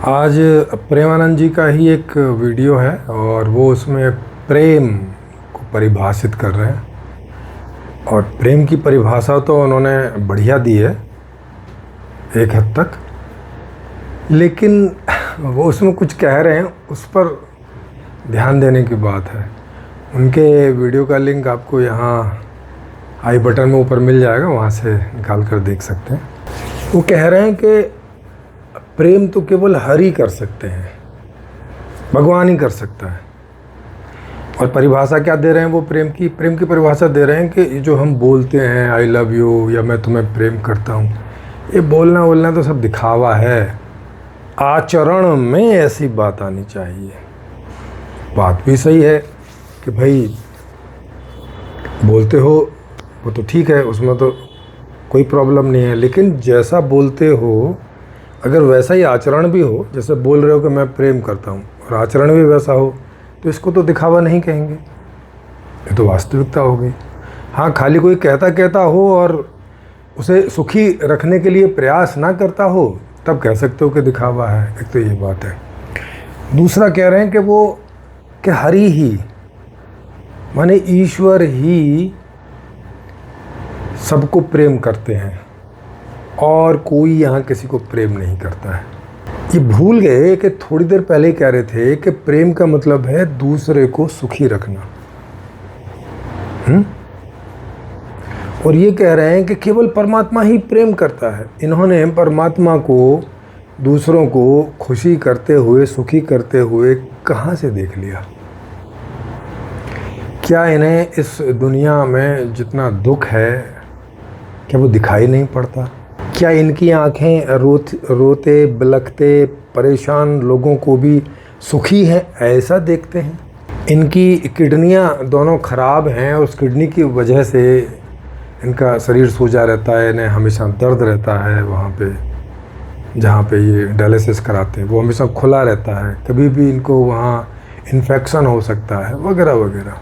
आज प्रेमानंद जी का ही एक वीडियो है और वो उसमें प्रेम को परिभाषित कर रहे हैं। और प्रेम की परिभाषा तो उन्होंने बढ़िया दी है एक हद तक, लेकिन वो उसमें कुछ कह रहे हैं उस पर ध्यान देने की बात है। उनके वीडियो का लिंक आपको यहाँ आई बटन में ऊपर मिल जाएगा, वहाँ से निकाल कर देख सकते हैं। वो कह रहे हैं कि प्रेम तो केवल हरि कर सकते हैं, भगवान ही कर सकता है। और परिभाषा क्या दे रहे हैं वो प्रेम की परिभाषा दे रहे हैं कि ये जो हम बोलते हैं आई लव यू या मैं तुम्हें प्रेम करता हूँ, ये बोलना तो सब दिखावा है। आचरण में ऐसी बात आनी चाहिए। बात भी सही है कि भाई बोलते हो वो तो ठीक है, उसमें तो कोई प्रॉब्लम नहीं है, लेकिन जैसा बोलते हो अगर वैसा ही आचरण भी हो, जैसे बोल रहे हो कि मैं प्रेम करता हूँ और आचरण भी वैसा हो, तो इसको तो दिखावा नहीं कहेंगे, ये तो वास्तविकता हो गई। हाँ, खाली कोई कहता हो और उसे सुखी रखने के लिए प्रयास ना करता हो, तब कह सकते हो कि दिखावा है। एक तो ये बात है। दूसरा कह रहे हैं कि वो कि हरि ही माने ईश्वर ही सबको प्रेम करते हैं और कोई यहाँ किसी को प्रेम नहीं करता है। ये भूल गए कि थोड़ी देर पहले ही कह रहे थे कि प्रेम का मतलब है दूसरे को सुखी रखना। और ये कह रहे हैं कि केवल परमात्मा ही प्रेम करता है। इन्होंने परमात्मा को दूसरों को खुशी करते हुए, सुखी करते हुए कहाँ से देख लिया? क्या इन्हें इस दुनिया में जितना दुख है क्या वो दिखाई नहीं पड़ता? क्या इनकी आंखें रोते बिलखते परेशान लोगों को भी सुखी हैं ऐसा देखते हैं? इनकी किडनियां दोनों ख़राब हैं और उस किडनी की वजह से इनका शरीर सूजा रहता है, इन्हें हमेशा दर्द रहता है। वहाँ पे जहाँ पे ये डायलिसिस कराते हैं वो हमेशा खुला रहता है, कभी भी इनको वहाँ इन्फेक्शन हो सकता है वगैरह वगैरह।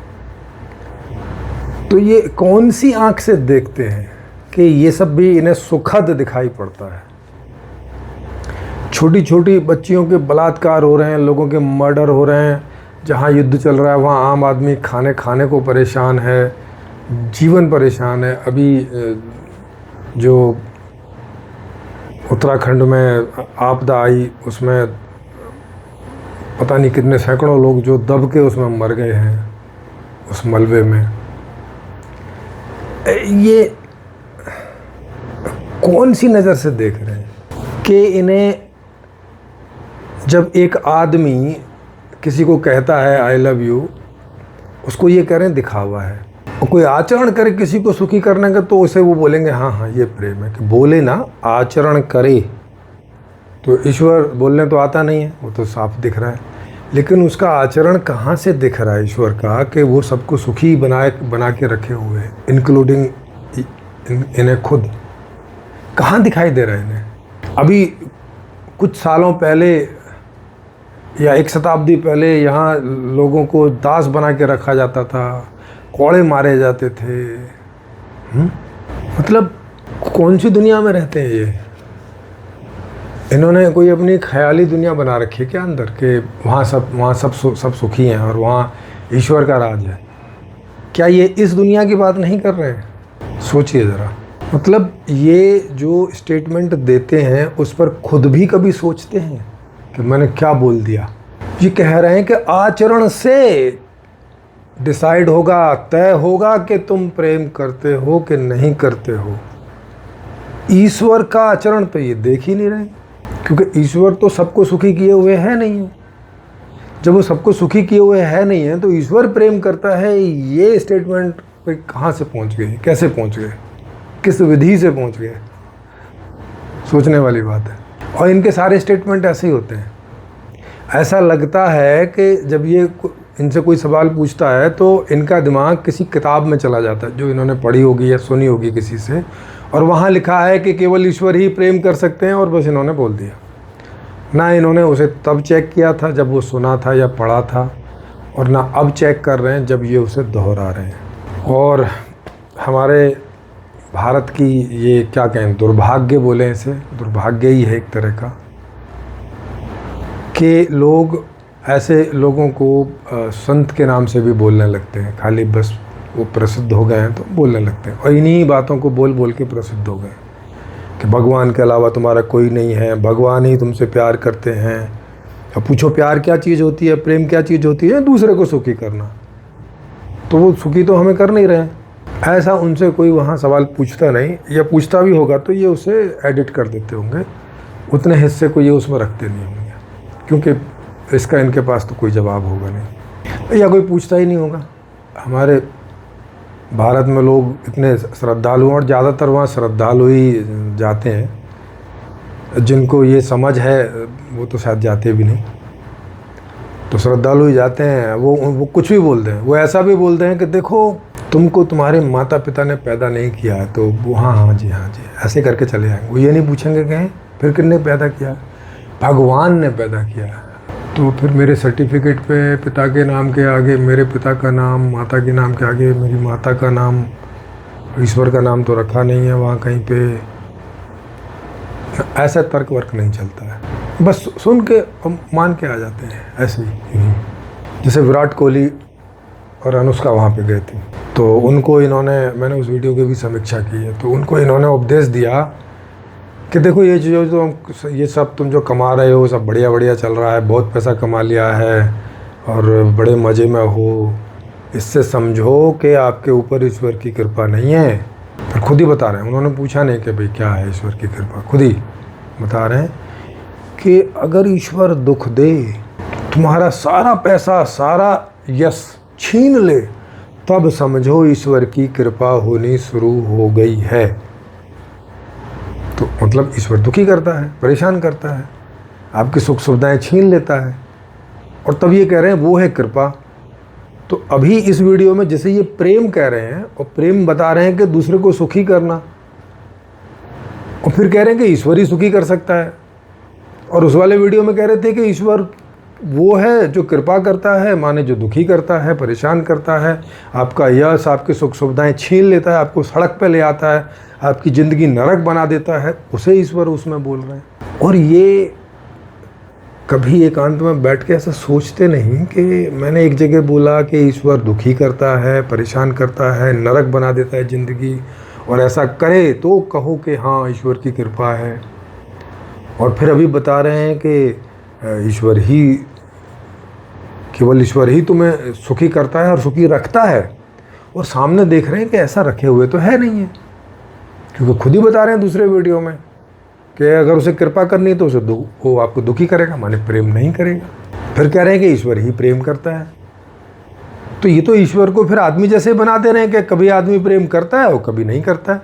तो ये कौन सी आँख से देखते हैं कि ये सब भी इन्हें सुखद दिखाई पड़ता है? छोटी छोटी बच्चियों के बलात्कार हो रहे हैं, लोगों के मर्डर हो रहे हैं, जहाँ युद्ध चल रहा है वहाँ आम आदमी खाने को परेशान है, जीवन परेशान है। अभी जो उत्तराखंड में आपदा आई उसमें पता नहीं कितने सैकड़ों लोग जो दब के उसमें मर गए हैं उस मलबे में। ये कौन सी नज़र से देख रहे हैं कि इन्हें जब एक आदमी किसी को कहता है आई लव यू, उसको ये कह रहे हैं दिखावा है। और कोई आचरण करे किसी को सुखी करने का तो उसे वो बोलेंगे हाँ ये प्रेम है। कि बोले ना, आचरण करे। तो ईश्वर बोलने तो आता नहीं है, वो तो साफ दिख रहा है, लेकिन उसका आचरण कहाँ से दिख रहा है ईश्वर का कि वो सबको सुखी बना के रखे हुए हैं, इंक्लूडिंग इन्हें खुद। कहाँ दिखाई दे रहा है इन्हें? अभी कुछ सालों पहले या एक शताब्दी पहले यहाँ लोगों को दास बना के रखा जाता था, कोड़े मारे जाते थे। मतलब कौन सी दुनिया में रहते हैं ये? इन्होंने कोई अपनी ख्याली दुनिया बना रखी है क्या अंदर के वहाँ सब सुखी हैं और वहाँ ईश्वर का राज है? क्या ये इस दुनिया की बात नहीं कर रहे हैं? सोचिए ज़रा। मतलब ये जो स्टेटमेंट देते हैं उस पर खुद भी कभी सोचते हैं कि मैंने क्या बोल दिया? ये कह रहे हैं कि आचरण से डिसाइड होगा, तय होगा कि तुम प्रेम करते हो कि नहीं करते हो। ईश्वर का आचरण तो ये देख ही नहीं रहे, क्योंकि ईश्वर तो सबको सुखी किए हुए है नहीं है। जब वो सबको सुखी किए हुए है नहीं है तो ईश्वर प्रेम करता है, ये स्टेटमेंट पे कहाँ से पहुँच गए, कैसे पहुँच गए, किस विधि से पहुँच गए? सोचने वाली बात है। और इनके सारे स्टेटमेंट ऐसे ही होते हैं। ऐसा लगता है कि जब ये इनसे कोई सवाल पूछता है तो इनका दिमाग किसी किताब में चला जाता है जो इन्होंने पढ़ी होगी या सुनी होगी किसी से, और वहाँ लिखा है कि केवल ईश्वर ही प्रेम कर सकते हैं, और बस इन्होंने बोल दिया। ना इन्होंने उसे तब चेक किया था जब वो सुना था या पढ़ा था, और ना अब चेक कर रहे हैं जब ये उसे दोहरा रहे हैं। और हमारे भारत की ये क्या कहें, दुर्भाग्य बोलें इसे, दुर्भाग्य ही है एक तरह का, कि लोग ऐसे लोगों को संत के नाम से भी बोलने लगते हैं, खाली बस वो प्रसिद्ध हो गए हैं तो बोलने लगते हैं, और इन्हीं बातों को बोल बोल के प्रसिद्ध हो गए कि भगवान के अलावा तुम्हारा कोई नहीं है, भगवान ही तुमसे प्यार करते हैं। अब पूछो प्यार क्या चीज़ होती है, प्रेम क्या चीज़ होती है? दूसरे को सुखी करना। तो वो सुखी तो हमें कर नहीं रहे। ऐसा उनसे कोई वहाँ सवाल पूछता नहीं, या पूछता भी होगा तो ये उसे एडिट कर देते होंगे, उतने हिस्से को ये उसमें रखते नहीं होंगे, क्योंकि इसका इनके पास तो कोई जवाब होगा नहीं, या कोई पूछता ही नहीं होगा। हमारे भारत में लोग इतने श्रद्धालु हैं, और ज़्यादातर वहाँ श्रद्धालु ही जाते हैं। जिनको ये समझ है वो तो शायद जाते भी नहीं, तो श्रद्धालु ही जाते हैं। वो कुछ भी बोलते हैं, वो ऐसा भी बोलते हैं कि देखो तुमको तुम्हारे माता पिता ने पैदा नहीं किया है, तो वो हाँ जी ऐसे करके चले जाएंगे। वो ये नहीं पूछेंगे कि फिर किसने पैदा किया? भगवान ने पैदा किया है। तो फिर मेरे सर्टिफिकेट पे पिता के नाम के आगे मेरे पिता का नाम, माता के नाम के आगे मेरी माता का नाम, ईश्वर का नाम तो रखा नहीं है वहाँ कहीं पे। ऐसा तर्क वर्क नहीं चलता है, बस सुन के मान के आ जाते हैं ऐसे ही। जैसे विराट कोहली और अनुष्का वहाँ पे गए थे, तो उनको इन्होंने, मैंने उस वीडियो की भी समीक्षा की है, तो उनको इन्होंने उपदेश दिया कि देखो ये सब तुम जो कमा रहे हो सब बढ़िया बढ़िया चल रहा है, बहुत पैसा कमा लिया है और बड़े मज़े में हो, इससे समझो कि आपके ऊपर ईश्वर की कृपा नहीं है। फिर खुद ही बता रहे हैं, उन्होंने पूछा नहीं कि भाई क्या है ईश्वर की कृपा, खुद ही बता रहे हैं कि अगर ईश्वर दुख दे, तुम्हारा सारा पैसा सारा यश छीन ले, तब समझो ईश्वर की कृपा होनी शुरू हो गई है। तो मतलब ईश्वर दुखी करता है, परेशान करता है, आपकी सुख सुविधाएं छीन लेता है, और तब ये कह रहे हैं वो है कृपा। तो अभी इस वीडियो में जैसे ये प्रेम कह रहे हैं, और प्रेम बता रहे हैं कि दूसरे को सुखी करना, और फिर कह रहे हैं कि ईश्वर ही सुखी कर सकता है। और उस वाले वीडियो में कह रहे थे कि ईश्वर वो है जो कृपा करता है, माने जो दुखी करता है, परेशान करता है, आपका यश, आपकी सुख सुविधाएं छीन लेता है, आपको सड़क पे ले आता है, आपकी ज़िंदगी नरक बना देता है, उसे ईश्वर उसमें बोल रहे हैं। और ये कभी एकांत में बैठ के ऐसा सोचते नहीं कि मैंने एक जगह बोला कि ईश्वर दुखी करता है, परेशान करता है, नरक बना देता है ज़िंदगी, और ऐसा करे तो कहो कि हाँ ईश्वर की कृपा है। और फिर अभी बता रहे हैं कि ईश्वर ही, केवल ईश्वर ही तुम्हें सुखी करता है और सुखी रखता है, और सामने देख रहे हैं कि ऐसा रखे हुए तो है नहीं है, क्योंकि खुद ही बता रहे हैं दूसरे वीडियो में कि अगर उसे कृपा करनी है तो उसे वो आपको दुखी करेगा, माने प्रेम नहीं करेगा। फिर कह रहे हैं कि ईश्वर ही प्रेम करता है। तो ये तो ईश्वर को फिर आदमी जैसे बना दे रहे हैं कि कभी आदमी प्रेम करता है और कभी नहीं करता है।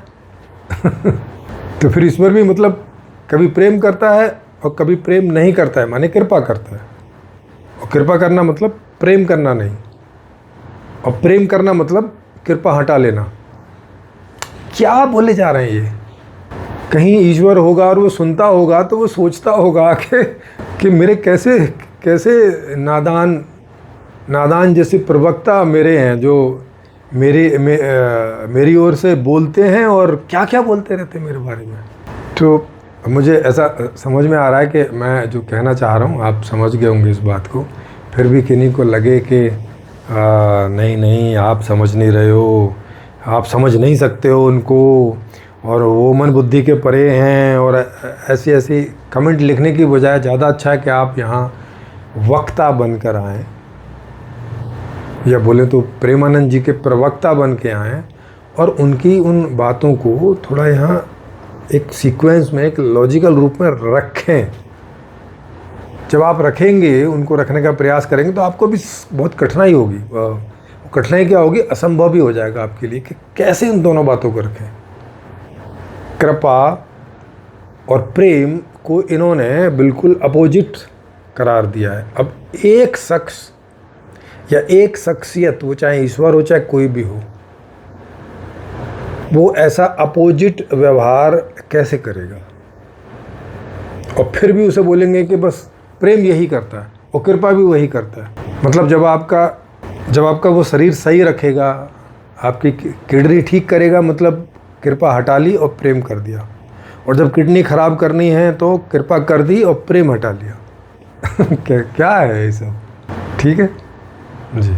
तो फिर ईश्वर भी मतलब कभी प्रेम करता है और कभी प्रेम नहीं करता है, माने कृपा करता है। और कृपा करना मतलब प्रेम करना नहीं, और प्रेम करना मतलब कृपा हटा लेना। क्या बोले जा रहे हैं ये? कहीं ईश्वर होगा और वो सुनता होगा तो वो सोचता होगा कि मेरे कैसे कैसे नादान जैसे प्रवक्ता मेरे हैं जो मेरी ओर से बोलते हैं, और क्या क्या बोलते रहते हैं मेरे बारे में। तो मुझे ऐसा समझ में आ रहा है कि मैं जो कहना चाह रहा हूँ आप समझ गए होंगे इस बात को। फिर भी किन्हीं को लगे कि नहीं आप समझ नहीं रहे हो, आप समझ नहीं सकते हो उनको, और वो मन बुद्धि के परे हैं, और ऐसी कमेंट लिखने की बजाय ज़्यादा अच्छा है कि आप यहाँ वक्ता बनकर आएँ, या बोले तो प्रेमानंद जी के प्रवक्ता बन के आएँ, और उनकी उन बातों को थोड़ा यहाँ एक सीक्वेंस में, एक लॉजिकल रूप में रखें। जब आप रखेंगे, उनको रखने का प्रयास करेंगे, तो आपको भी बहुत कठिनाई होगी। कठिनाई क्या होगी? असंभव भी हो जाएगा आपके लिए कि कैसे इन दोनों बातों को रखें। कृपा और प्रेम को इन्होंने बिल्कुल अपोजिट करार दिया है। अब एक शख्स या एक शख्सियत, वो चाहे ईश्वर हो चाहे कोई भी हो, वो ऐसा अपोजिट व्यवहार कैसे करेगा? और फिर भी उसे बोलेंगे कि बस प्रेम यही करता है और कृपा भी वही करता है। मतलब जब आपका वो शरीर सही रखेगा, आपकी किडनी ठीक करेगा, मतलब कृपा हटा ली और प्रेम कर दिया। और जब किडनी ख़राब करनी है तो कृपा कर दी और प्रेम हटा लिया। क्या क्या है ये सब? ठीक है जी।